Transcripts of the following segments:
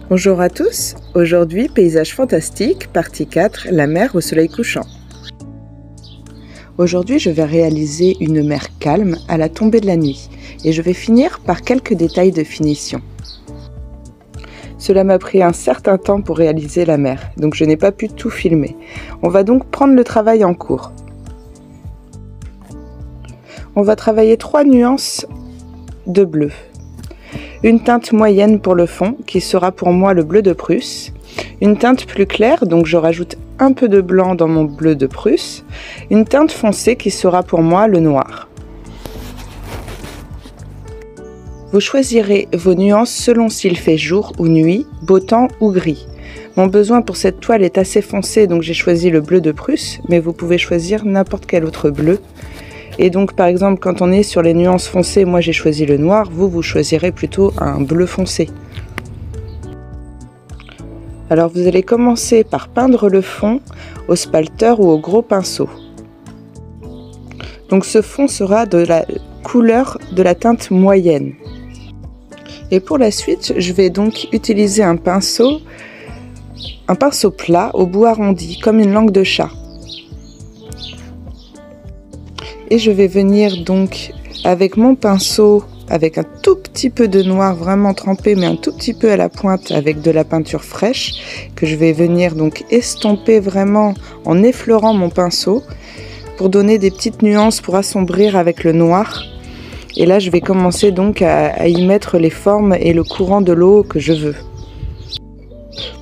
Bonjour à tous, aujourd'hui paysage fantastique, partie 4, la mer au soleil couchant. Aujourd'hui je vais réaliser une mer calme à la tombée de la nuit et je vais finir par quelques détails de finition. Cela m'a pris un certain temps pour réaliser la mer, donc je n'ai pas pu tout filmer. On va donc prendre le travail en cours. On va travailler 3 nuances de bleu. Une teinte moyenne pour le fond, qui sera pour moi le bleu de Prusse. Une teinte plus claire, donc je rajoute un peu de blanc dans mon bleu de Prusse. Une teinte foncée qui sera pour moi le noir. Vous choisirez vos nuances selon s'il fait jour ou nuit, beau temps ou gris. Mon besoin pour cette toile est assez foncé, donc j'ai choisi le bleu de Prusse, mais vous pouvez choisir n'importe quel autre bleu. Et donc par exemple quand on est sur les nuances foncées, moi j'ai choisi le noir, vous choisirez plutôt un bleu foncé. Alors vous allez commencer par peindre le fond au spalter ou au gros pinceau. Donc ce fond sera de la couleur de la teinte moyenne. Et pour la suite, je vais donc utiliser un pinceau plat au bout arrondi, comme une langue de chat. Et je vais venir donc avec mon pinceau, avec un tout petit peu de noir vraiment trempé, mais un tout petit peu à la pointe avec de la peinture fraîche, que je vais venir donc estomper vraiment en effleurant mon pinceau pour donner des petites nuances pour assombrir avec le noir. Et là je vais commencer donc à y mettre les formes et le courant de l'eau que je veux.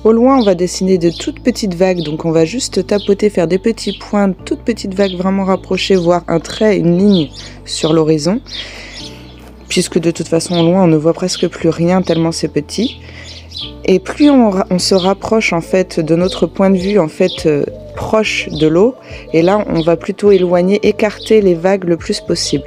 Au loin, on va dessiner de toutes petites vagues, donc on va juste tapoter, faire des petits points, toutes petites vagues vraiment rapprochées, voire un trait, une ligne sur l'horizon. Puisque de toute façon, au loin, on ne voit presque plus rien tellement c'est petit. Et plus on se rapproche en fait de notre point de vue, en fait proche de l'eau, et là, on va plutôt éloigner, écarter les vagues le plus possible.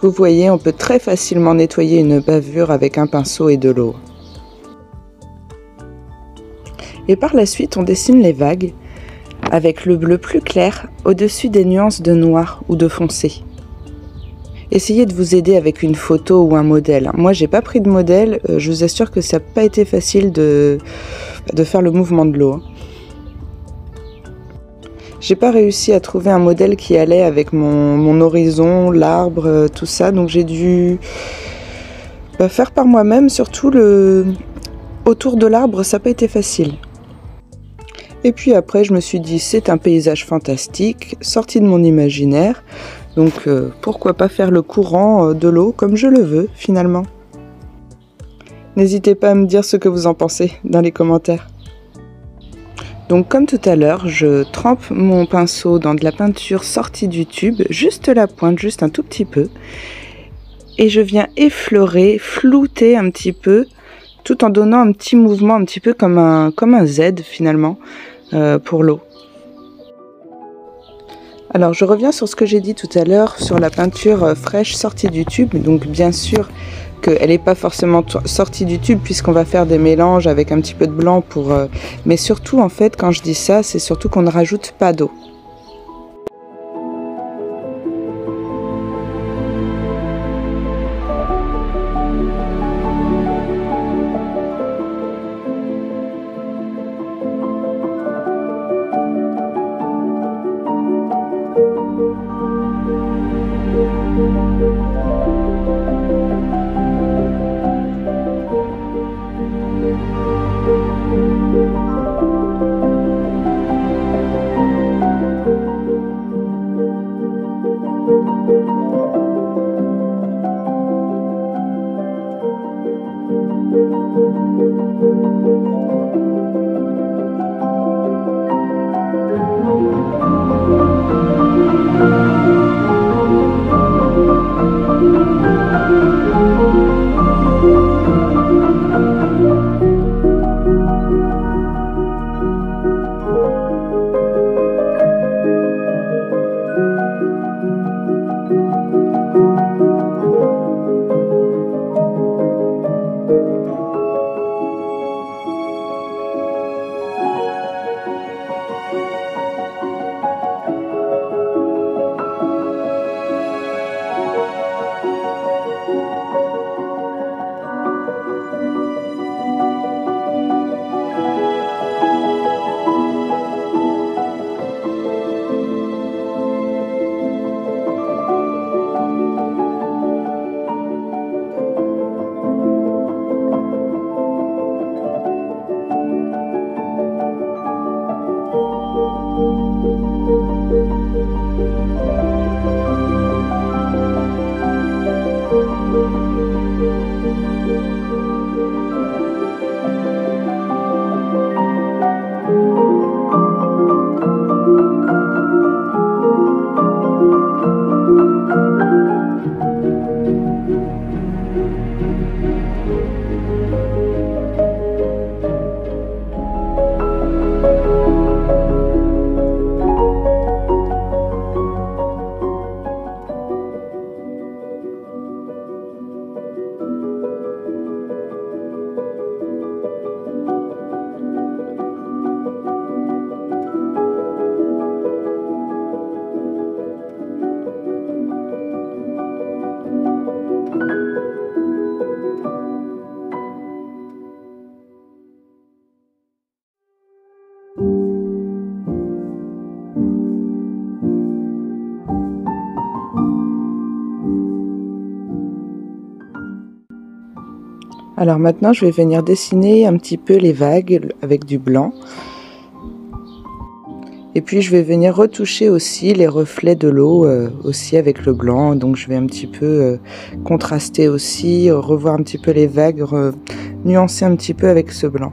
Vous voyez, on peut très facilement nettoyer une bavure avec un pinceau et de l'eau. Et par la suite, on dessine les vagues avec le bleu plus clair au-dessus des nuances de noir ou de foncé. Essayez de vous aider avec une photo ou un modèle. Moi, j'ai pas pris de modèle, je vous assure que ça n'a pas été facile de faire le mouvement de l'eau. J'ai pas réussi à trouver un modèle qui allait avec mon horizon, l'arbre, tout ça, donc j'ai dû faire par moi-même, surtout autour de l'arbre, ça n'a pas été facile. Et puis après, je me suis dit, c'est un paysage fantastique, sorti de mon imaginaire, donc pourquoi pas faire le courant de l'eau comme je le veux, finalement. N'hésitez pas à me dire ce que vous en pensez dans les commentaires. Donc comme tout à l'heure, je trempe mon pinceau dans de la peinture sortie du tube, juste la pointe, juste un tout petit peu. Et je viens effleurer, flouter un petit peu, tout en donnant un petit mouvement, un petit peu comme un Z finalement, pour l'eau. Alors je reviens sur ce que j'ai dit tout à l'heure, sur la peinture fraîche sortie du tube. Donc bien sûr qu'elle n'est pas forcément sortie du tube puisqu'on va faire des mélanges avec un petit peu de blanc mais surtout en fait quand je dis ça, c'est surtout qu'on ne rajoute pas d'eau. Alors maintenant, je vais venir dessiner un petit peu les vagues avec du blanc. Et puis je vais venir retoucher aussi les reflets de l'eau aussi avec le blanc. Donc je vais un petit peu contraster aussi, revoir un petit peu les vagues, nuancer un petit peu avec ce blanc.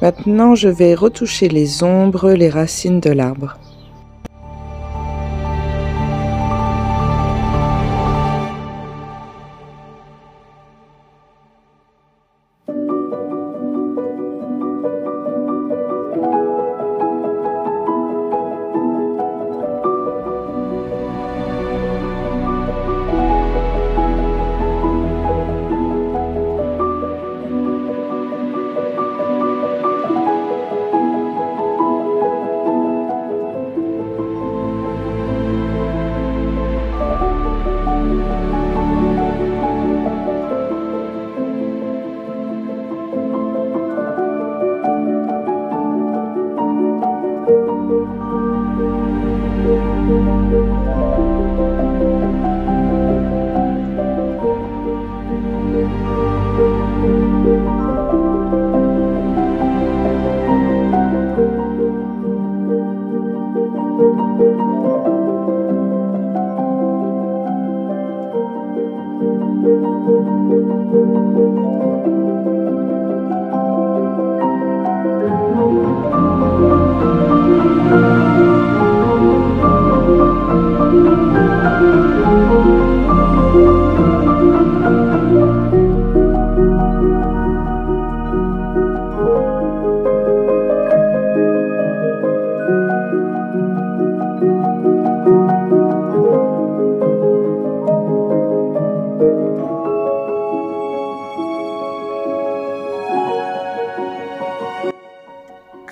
Maintenant, je vais retoucher les ombres, les racines de l'arbre.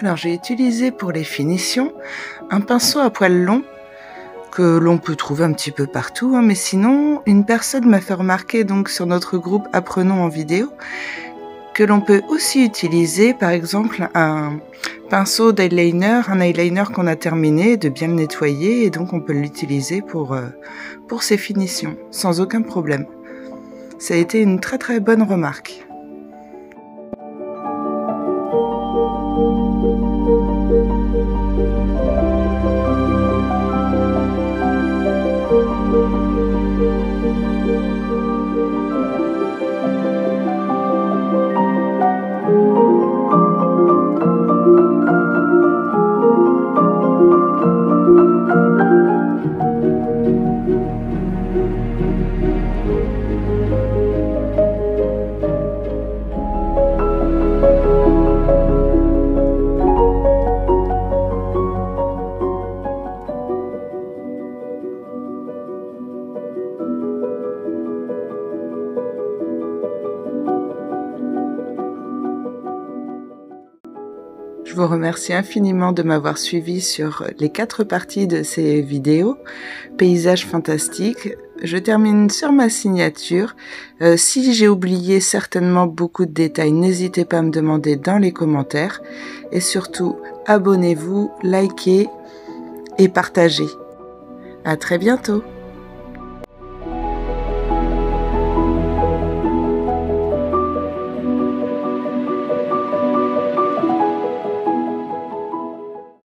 Alors j'ai utilisé pour les finitions un pinceau à poils longs que l'on peut trouver un petit peu partout, hein, mais sinon, une personne m'a fait remarquer donc sur notre groupe Apprenons en vidéo que l'on peut aussi utiliser par exemple un pinceau d'eyeliner, un eyeliner qu'on a terminé, de bien le nettoyer, et donc on peut l'utiliser pour ses finitions, sans aucun problème. Ça a été une très très bonne remarque. Je vous remercie infiniment de m'avoir suivi sur les 4 parties de ces vidéos. Paysages fantastiques. Je termine sur ma signature. Si j'ai oublié certainement beaucoup de détails, n'hésitez pas à me demander dans les commentaires. Et surtout, abonnez-vous, likez et partagez. À très bientôt!